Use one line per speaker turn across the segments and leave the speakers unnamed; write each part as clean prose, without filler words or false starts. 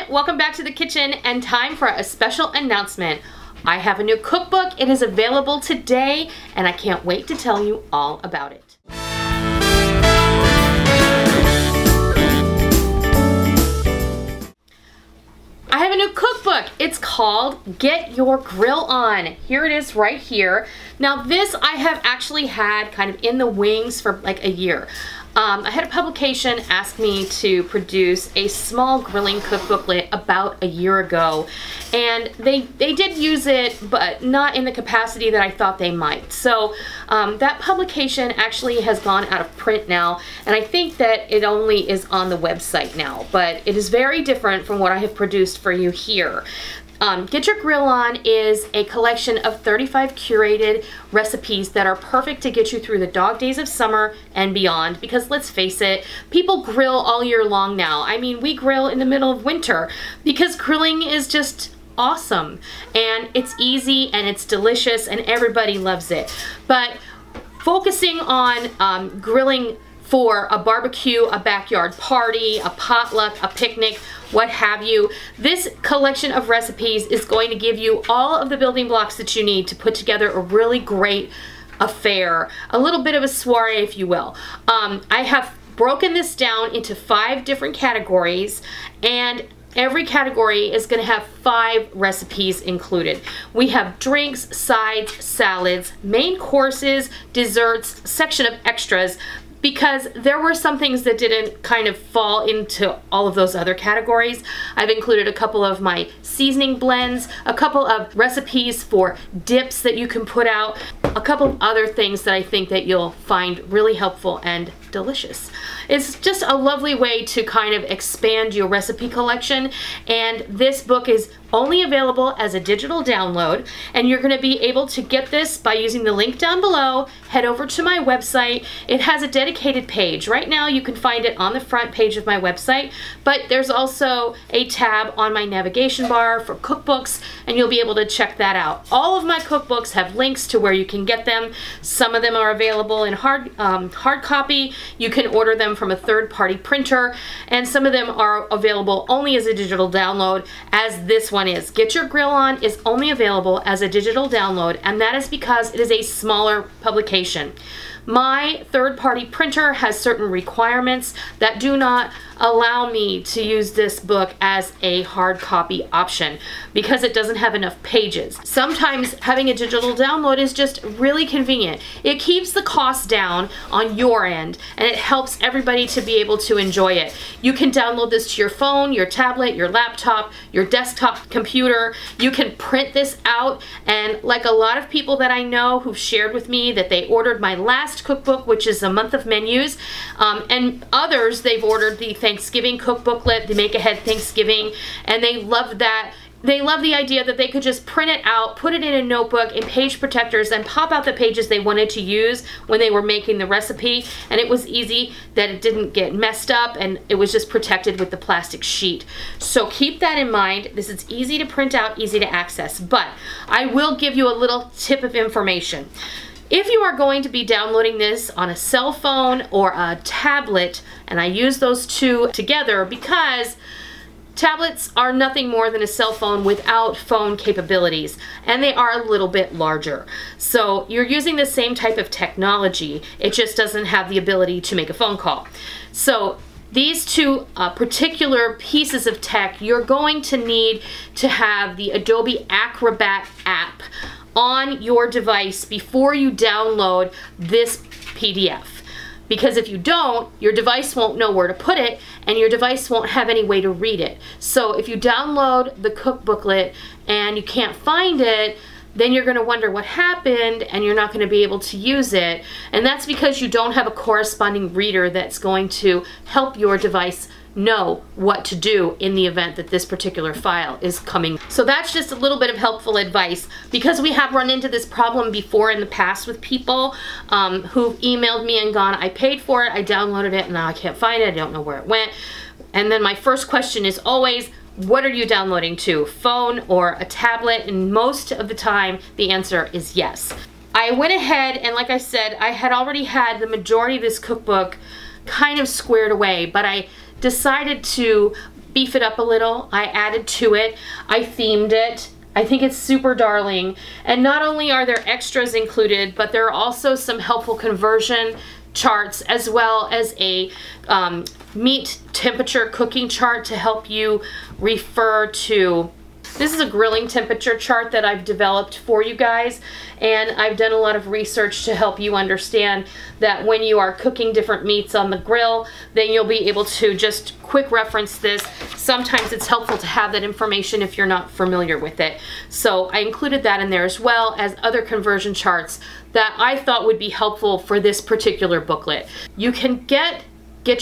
welcome back to the kitchen and time for a special announcement. I have a new cookbook. It is available today and I can't wait to tell you all about it. I have a new cookbook. It's called Get Your Grill On. Here it is right here. Now this I have actually had kind of in the wings for like a year. I had a publication ask me to produce a small grilling cookbooklet about a year ago, and they did use it, but not in the capacity that I thought they might. So that publication actually has gone out of print now, and I think that it only is on the website now, but it is very different from what I have produced for you here. Get Your Grill On is a collection of 35 curated recipes that are perfect to get you through the dog days of summer and beyond, because let's face it, people grill all year long now. I mean, we grill in the middle of winter because grilling is just awesome and it's easy and it's delicious and everybody loves it. But focusing on grilling for a barbecue, a backyard party, a potluck, a picnic, what have you, this collection of recipes is going to give you all of the building blocks that you need to put together a really great affair, a little bit of a soiree, if you will. I have broken this down into 5 different categories, and every category is going to have 5 recipes included. We have drinks, sides, salads, main courses, desserts, section of extras, because there were some things that didn't kind of fall into all of those other categories. I've included a couple of my seasoning blends, a couple of recipes for dips that you can put out, a couple of other things that I think that you'll find really helpful and delicious. It's just a lovely way to kind of expand your recipe collection, and this book is only available as a digital download, and you're going to be able to get this by using the link down below. Head over to my website. It has a dedicated page. Right now you can find it on the front page of my website, but there's also a tab on my navigation bar for cookbooks, and you'll be able to check that out. All of my cookbooks have links to where you can get them. Some of them are available in hard copy. You can order them from a third-party printer, and some of them are available only as a digital download, as this one is. Get Your Grill On is only available as a digital download, and that is because it is a smaller publication. My third-party printer has certain requirements that do not allow me to use this book as a hard copy option because it doesn't have enough pages. Sometimes having a digital download is just really convenient. It keeps the cost down on your end, and it helps everybody to be able to enjoy it. You can download this to your phone, your tablet, your laptop, your desktop computer. You can print this out, and like a lot of people that I know who've shared with me that they ordered my last cookbook, which is a month of menus, and others, they've ordered the Thanksgiving cookbooklet, the Make Ahead Thanksgiving, and they loved that. They love the idea that they could just print it out, put it in a notebook in page protectors, and pop out the pages they wanted to use when they were making the recipe, and it was easy that it didn't get messed up and it was just protected with the plastic sheet. So keep that in mind. This is easy to print out, easy to access, but I will give you a little tip of information. If you are going to be downloading this on a cell phone or a tablet, and I use those two together because tablets are nothing more than a cell phone without phone capabilities, and they are a little bit larger. So you're using the same type of technology, it just doesn't have the ability to make a phone call. So these two particular pieces of tech, you're going to need to have the Adobe Acrobat app on your device before you download this PDF. Because if you don't, your device won't know where to put it, and your device won't have any way to read it. So if you download the cookbooklet and you can't find it, then you're going to wonder what happened and you're not going to be able to use it. And that's because you don't have a corresponding reader that's going to help your device know what to do in the event that this particular file is coming. So that's just a little bit of helpful advice, because we have run into this problem before in the past with people who've emailed me and gone, I paid for it, I downloaded it, and now I can't find it, I don't know where it went. And then my first question is always, what are you downloading to? Phone or a tablet? And most of the time the answer is yes. I went ahead and, like I said, I had already had the majority of this cookbook kind of squared away, but I decided to beef it up a little. I added to it. I themed it. I think it's super darling. And not only are there extras included, but there are also some helpful conversion charts as well as a meat temperature cooking chart to help you refer to. This is a grilling temperature chart that I've developed for you guys, and I've done a lot of research to help you understand that when you are cooking different meats on the grill, then you'll be able to just quick reference this. Sometimes it's helpful to have that information if you're not familiar with it. So I included that in there as well as other conversion charts that I thought would be helpful for this particular booklet. You can get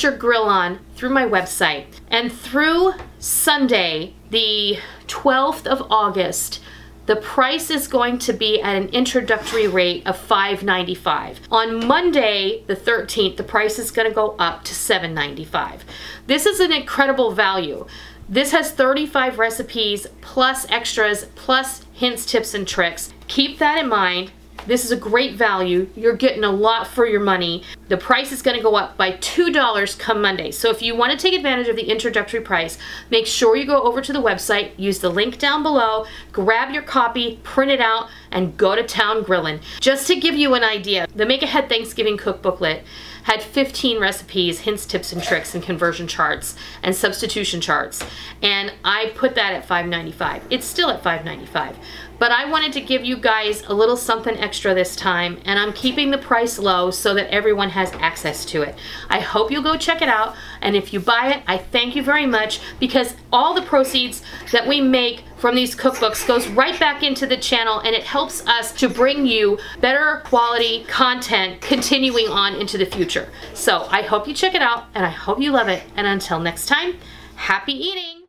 your grill on through my website, and through Sunday the 12th of August the price is going to be at an introductory rate of $5.95. On Monday the 13th the price is going to go up to $7.95. This is an incredible value. This has 35 recipes plus extras plus hints, tips, and tricks. Keep that in mind. This is a great value. You're getting a lot for your money. The price is going to go up by $2 come Monday. So if you want to take advantage of the introductory price, make sure you go over to the website, use the link down below, grab your copy, print it out, and go to town grilling. Just to give you an idea, the Make Ahead Thanksgiving Cookbooklet had 15 recipes, hints, tips, and tricks, and conversion charts, and substitution charts. And I put that at $5.95. It's still at $5.95. But I wanted to give you guys a little something extra this time, and I'm keeping the price low so that everyone has access to it. I hope you'll go check it out, and if you buy it, I thank you very much, because all the proceeds that we make from these cookbooks goes right back into the channel, and it helps us to bring you better quality content continuing on into the future. So I hope you check it out, and I hope you love it, and until next time, happy eating!